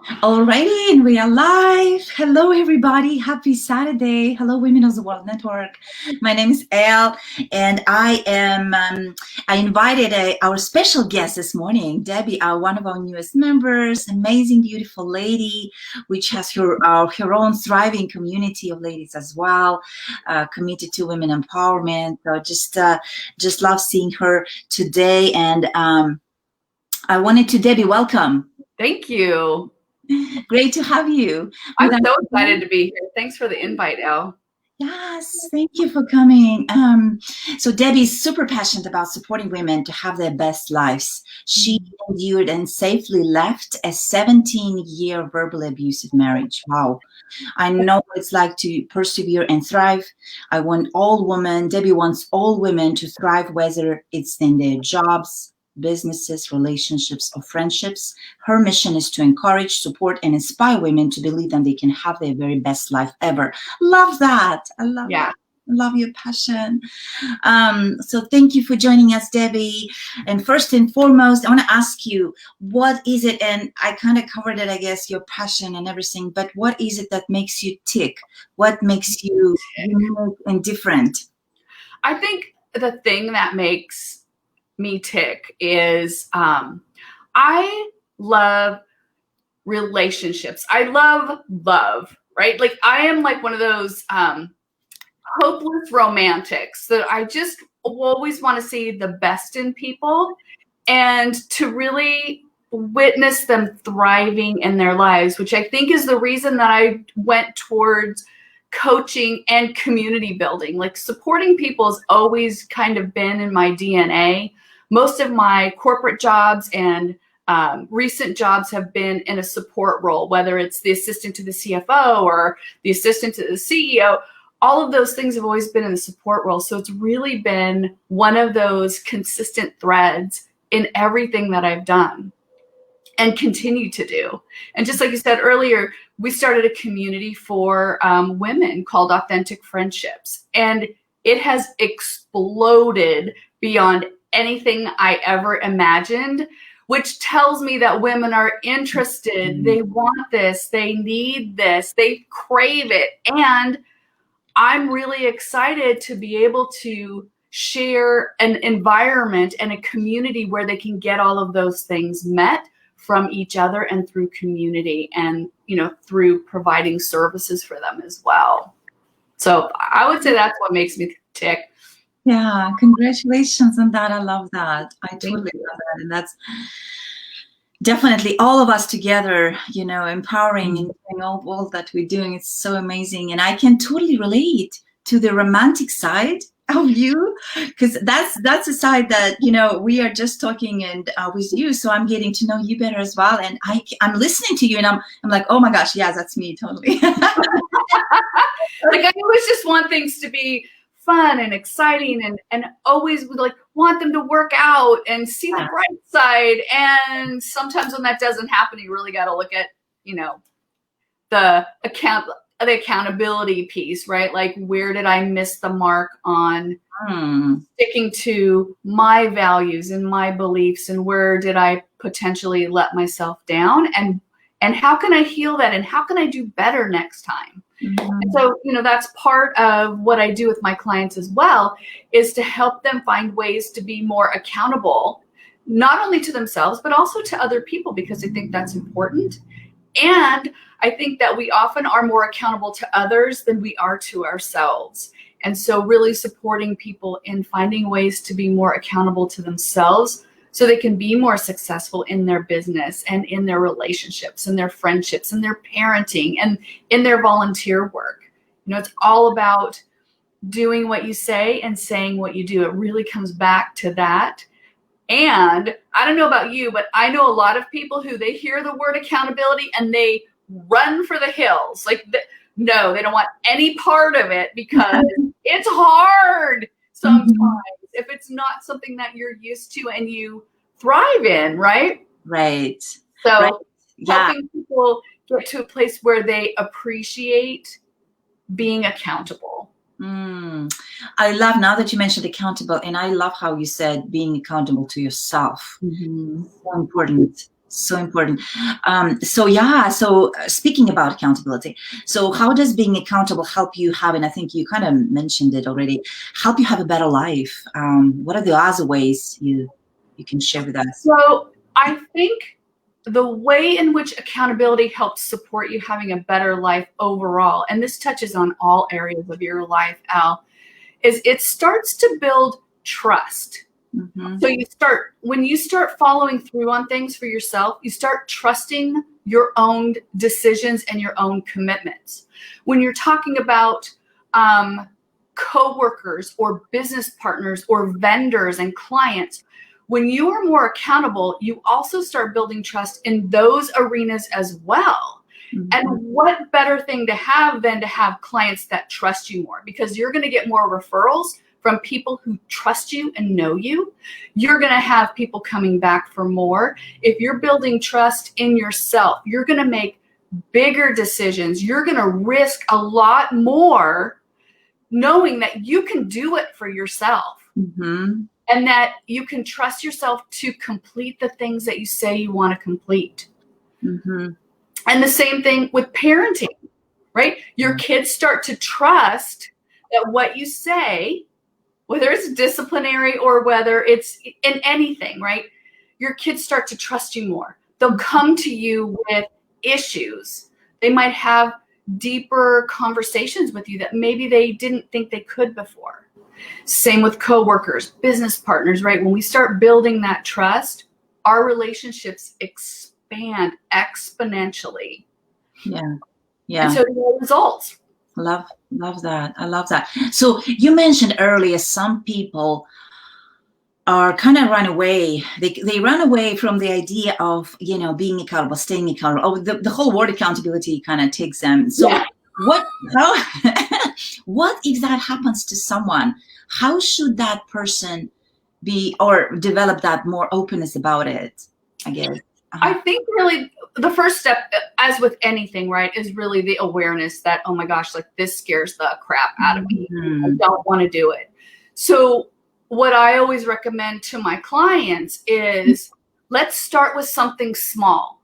Alrighty, and we are live. Hello, everybody. Happy Saturday. Hello, Women of the World Network. My name is Elle, and I invited our special guest this morning, Debbie, one of our newest members, amazing, beautiful lady, which has her own thriving community of ladies as well, committed to women empowerment. So just love seeing her today. And I wanted to, Debbie, welcome. Thank you. Great to have you. I'm so excited to be here. Thanks for the invite, Elle. Yes, thank you for coming. So Debbie's super passionate about supporting women to have their best lives. She endured and safely left a 17-year verbally abusive marriage. Wow. I know what it's like to persevere and thrive. Debbie wants all women to thrive, whether it's in their jobs, businesses, relationships, or friendships. Her mission is to encourage, support, and inspire women to believe that they can have their very best life ever. Love that. I love that. I love your passion. So thank you for joining us, Debbie. And first and foremost, I want to ask you, what is it? And I kind of covered it, I guess, your passion and everything, but what is it that makes you tick? What makes you unique and different? I think the thing that makes me tick is I love relationships. I love love, right? Like I am like one of those hopeless romantics that I just always want to see the best in people and to really witness them thriving in their lives, which I think is the reason that I went towards coaching and community building. Like supporting people has always kind of been in my DNA. Most of my corporate jobs and recent jobs have been in a support role, whether it's the assistant to the CFO or the assistant to the CEO. All of those things have always been in the support role. So it's really been one of those consistent threads in everything that I've done and continue to do. And just like you said earlier, we started a community for women called Authentic Friendships. And it has exploded beyond anything I ever imagined, which tells me that women are interested. They want this, they need this, they crave it. And I'm really excited to be able to share an environment and a community where they can get all of those things met from each other and through community and, through providing services for them as well. So I would say that's what makes me tick. Yeah, congratulations on that. I love that. I totally love that. And that's definitely all of us together, empowering and doing all that we're doing. It's so amazing. And I can totally relate to the romantic side of you, because that's a side that, we are just talking and with you. So I'm getting to know you better as well. And I'm listening to you and I'm like, oh my gosh, yeah, that's me totally. Like I always just want things to be fun and exciting and always would want them to work out and see the bright side. And sometimes when that doesn't happen, you really got to look at, the accountability piece, right? Like where did I miss the mark on sticking to my values and my beliefs, and where did I potentially let myself down, and how can I heal that, and how can I do better next time? And so, that's part of what I do with my clients as well, is to help them find ways to be more accountable, not only to themselves, but also to other people, because I think that's important. And I think that we often are more accountable to others than we are to ourselves. And so really supporting people in finding ways to be more accountable to themselves so they can be more successful in their business and in their relationships and their friendships and their parenting and in their volunteer work. It's all about doing what you say and saying what you do. It really comes back to that. And I don't know about you, but I know a lot of people who they hear the word accountability and they run for the hills. No, they don't want any part of it because it's hard sometimes. If it's not something that you're used to and you thrive in, right? Right. So helping people get to a place where they appreciate being accountable. I love, now that you mentioned accountable, and I love how you said being accountable to yourself. So important. So important. So speaking about accountability, so how does being accountable help you have, and I think you kind of mentioned it already, help you have a better life? What are the other ways you can share with us? So I think the way in which accountability helps support you having a better life overall, and this touches on all areas of your life, Elle, is it starts to build trust. Mm-hmm. So when you start following through on things for yourself, you start trusting your own decisions and your own commitments. When you're talking about coworkers or business partners or vendors and clients, when you are more accountable, you also start building trust in those arenas as well. Mm-hmm. And what better thing to have than to have clients that trust you more, because you're going to get more referrals from people who trust you and know you. You're going to have people coming back for more. If you're building trust in yourself, you're going to make bigger decisions. You're going to risk a lot more knowing that you can do it for yourself. Mm-hmm. And that you can trust yourself to complete the things that you say you want to complete. Mm-hmm. And the same thing with parenting, right? Your kids start to trust that what you say, whether it's disciplinary or whether it's in anything, right? Your kids start to trust you more. They'll come to you with issues. They might have deeper conversations with you that maybe they didn't think they could before. Same with coworkers, business partners, right? When we start building that trust, our relationships expand exponentially. Yeah. Yeah. And so the results. Love that. I love that. So you mentioned earlier, some people are kind of run away. They run away from the idea of, being accountable, staying accountable. Oh, the whole word accountability kind of takes them. So what if that happens to someone? How should that person be or develop that more openness about it, I guess? I think really the first step, as with anything, right, is really the awareness that, oh my gosh, like this scares the crap out of me. Mm-hmm. I don't want to do it. So what I always recommend to my clients is let's start with something small.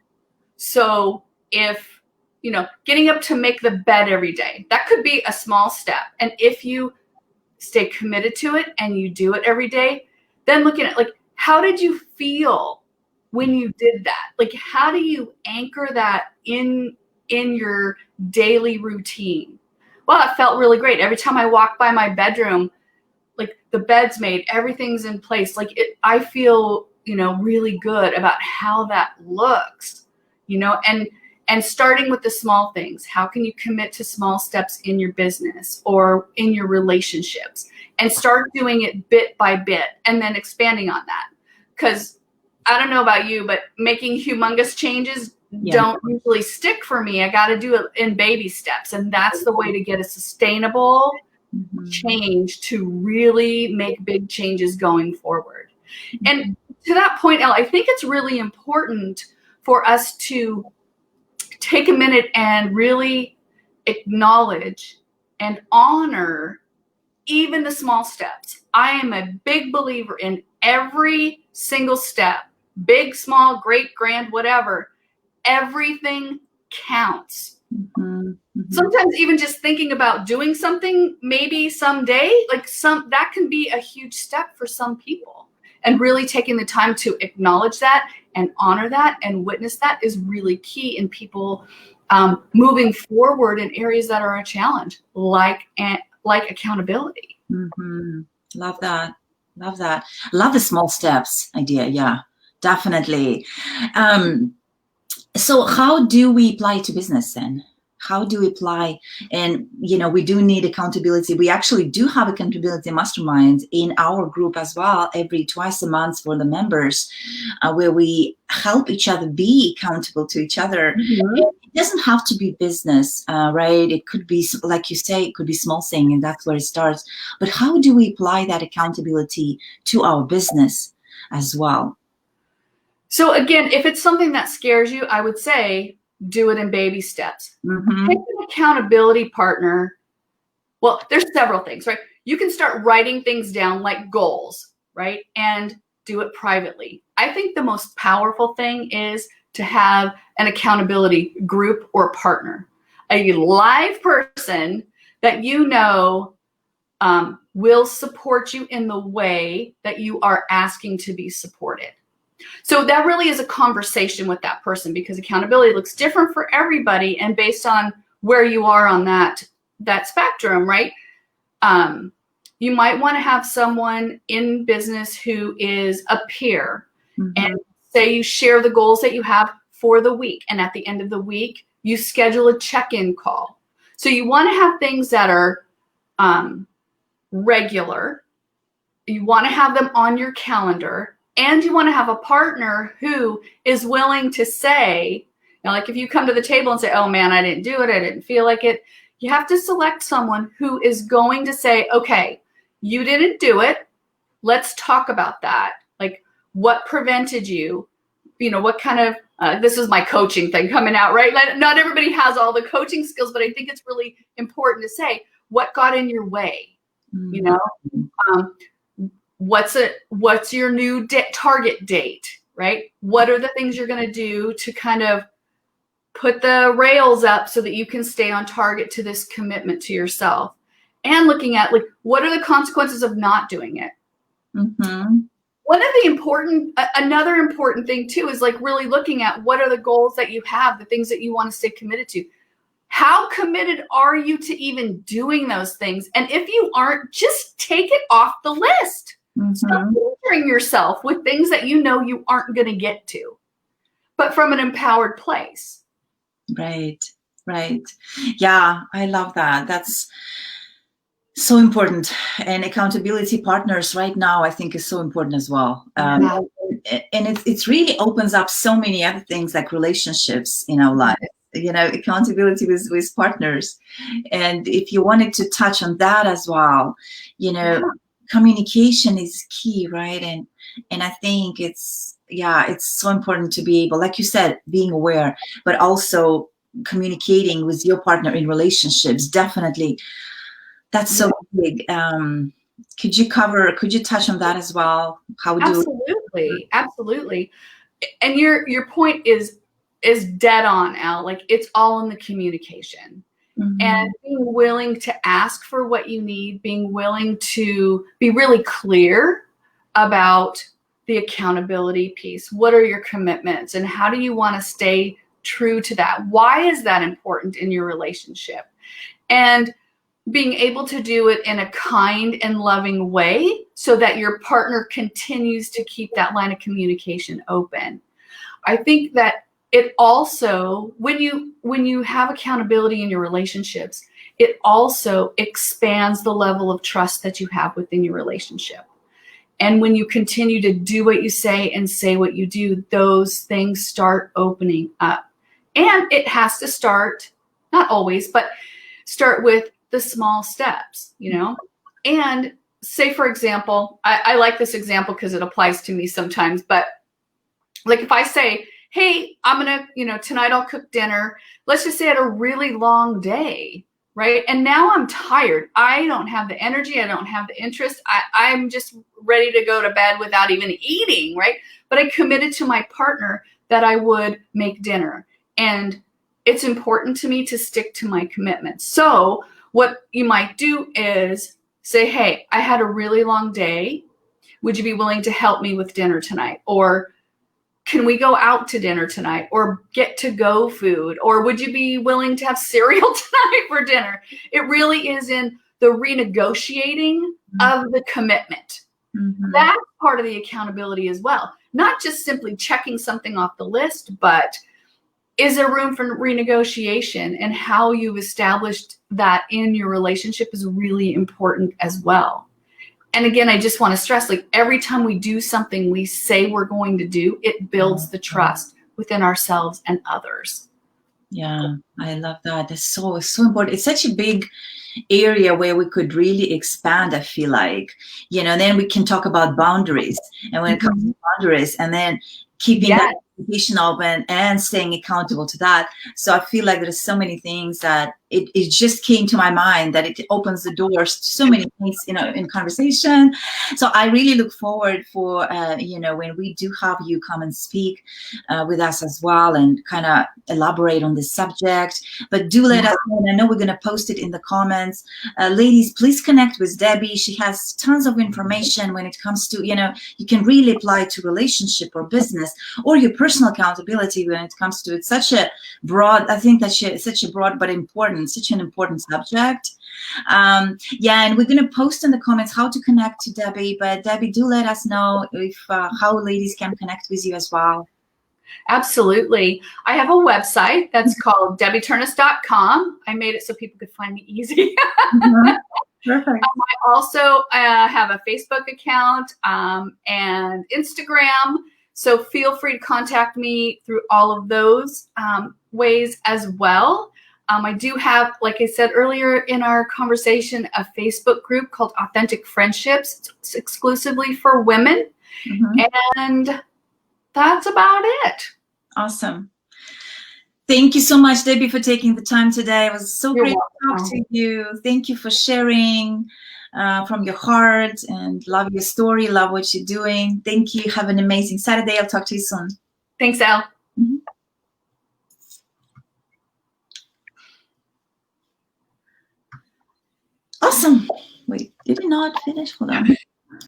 So if, getting up to make the bed every day, that could be a small step. And if you stay committed to it and you do it every day, then looking at how did you feel when you did that? How do you anchor that in your daily routine? Well, it felt really great. Every time I walk by my bedroom, the bed's made, everything's in place. I feel, really good about how that looks, and starting with the small things. How can you commit to small steps in your business or in your relationships and start doing it bit by bit and then expanding on that? Because I don't know about you, but making humongous changes don't usually stick for me. I got to do it in baby steps. And that's the way to get a sustainable change to really make big changes going forward. And to that point, Elle, I think it's really important for us to take a minute and really acknowledge and honor even the small steps. I am a big believer in every single step. Big, small, great, grand, whatever. Everything counts. Mm-hmm. Mm-hmm. Sometimes even just thinking about doing something, maybe someday, that can be a huge step for some people. And really taking the time to acknowledge that and honor that and witness that is really key in people moving forward in areas that are a challenge, like accountability. Mm-hmm. Love that. Love the small steps idea. Yeah. Definitely. So how do we apply to business then? How do we apply? And, we do need accountability. We actually do have accountability masterminds in our group as well, twice a month for the members, where we help each other be accountable to each other. Mm-hmm. It doesn't have to be business, right? It could be, like you say, it could be small thing, and that's where it starts. But how do we apply that accountability to our business as well? So again, if it's something that scares you, I would say do it in baby steps. Mm-hmm. Pick an accountability partner. Well, there's several things, right? You can start writing things down like goals, right? And do it privately. I think the most powerful thing is to have an accountability group or partner, a live person that you know will support you in the way that you are asking to be supported. So that really is a conversation with that person, because accountability looks different for everybody, and based on where you are on that spectrum, right? You might want to have someone in business who is a peer, and say you share the goals that you have for the week, and at the end of the week you schedule a check-in call. So you want to have things that are regular. You want to have them on your calendar, and you want to have a partner who is willing to say, like if you come to the table and say, oh man, I didn't do it, I didn't feel like it, you have to select someone who is going to say, okay, you didn't do it. Let's talk about that. Like, what prevented you? What kind of, this is my coaching thing coming out, right? Not everybody has all the coaching skills, but I think it's really important to say, what got in your way? What's your new target date, right? What are the things you're going to do to kind of put the rails up so that you can stay on target to this commitment to yourself? And looking at, like, what are the consequences of not doing it? One of the another important thing too is like really looking at what are the goals that you have, the things that you want to stay committed to. How committed are you to even doing those things? And if you aren't, just take it off the list. Stop hindering yourself with things that you know you aren't going to get to, but from an empowered place. Right. Yeah, I love that. That's so important. And accountability partners right now, I think, is so important as well. And it really opens up so many other things, like relationships in our life, accountability with partners. And if you wanted to touch on that as well, communication is key, right? And I think it's so important to be able, like you said, being aware, but also communicating with your partner in relationships. Definitely. That's so big. Could you touch on that as well? How we do it? Absolutely. And your point is dead on, Elle. Like, it's all in the communication. And being willing to ask for what you need, being willing to be really clear about the accountability piece. What are your commitments, and how do you want to stay true to that? Why is that important in your relationship? And being able to do it in a kind and loving way so that your partner continues to keep that line of communication open. I think that it also, when you have accountability in your relationships, it also expands the level of trust that you have within your relationship. And when you continue to do what you say and say what you do, those things start opening up. And it has to start, not always, but start with the small steps, And say, for example, I like this example because it applies to me sometimes, but like if I say, hey, I'm going to, tonight I'll cook dinner. Let's just say I had a really long day, right? And now I'm tired. I don't have the energy. I don't have the interest. I'm just ready to go to bed without even eating, right? But I committed to my partner that I would make dinner. And it's important to me to stick to my commitments. So what you might do is say, hey, I had a really long day. Would you be willing to help me with dinner tonight? Or can we go out to dinner tonight, or get to go food? Or would you be willing to have cereal tonight for dinner? It really is in the renegotiating of the commitment. That's part of the accountability as well. Not just simply checking something off the list, but is there room for renegotiation? And how you've established that in your relationship is really important as well. And again, I just want to stress, like, every time we do something we say we're going to do, it builds the trust within ourselves and others. Yeah, I love that. It's so important. It's such a big area where we could really expand, I feel like, then we can talk about boundaries. And when it comes to boundaries, and then keeping that communication open and staying accountable to that. So I feel like there's so many things that it just came to my mind that it opens the doors to so many things, in conversation. So I really look forward for, when we do have you come and speak with us as well and kind of elaborate on this subject. But do let us know. And I know we're going to post it in the comments. Ladies, please connect with Debbie. She has tons of information when it comes to, you can really apply to relationship or business or your personal accountability when it comes to, it's such a broad, I think that it's such a broad but such an important subject. And we're going to post in the comments how to connect to Debbie. But Debbie, do let us know if how ladies can connect with you as well. Absolutely. I have a website that's called debbieternes.com. I made it so people could find me easy. Perfect. I also have a Facebook account and Instagram. So feel free to contact me through all of those ways as well. I do have, like I said earlier in our conversation, a Facebook group called Authentic Friendships. It's exclusively for women. And that's about it. Awesome. Thank you so much, Debbie, for taking the time today. It was so great to talk to you. Thank you for sharing from your heart, and love your story, love what you're doing. Thank you. Have an amazing Saturday. I'll talk to you soon. Thanks, Elle. Awesome. Wait, did we not finish? Hold on.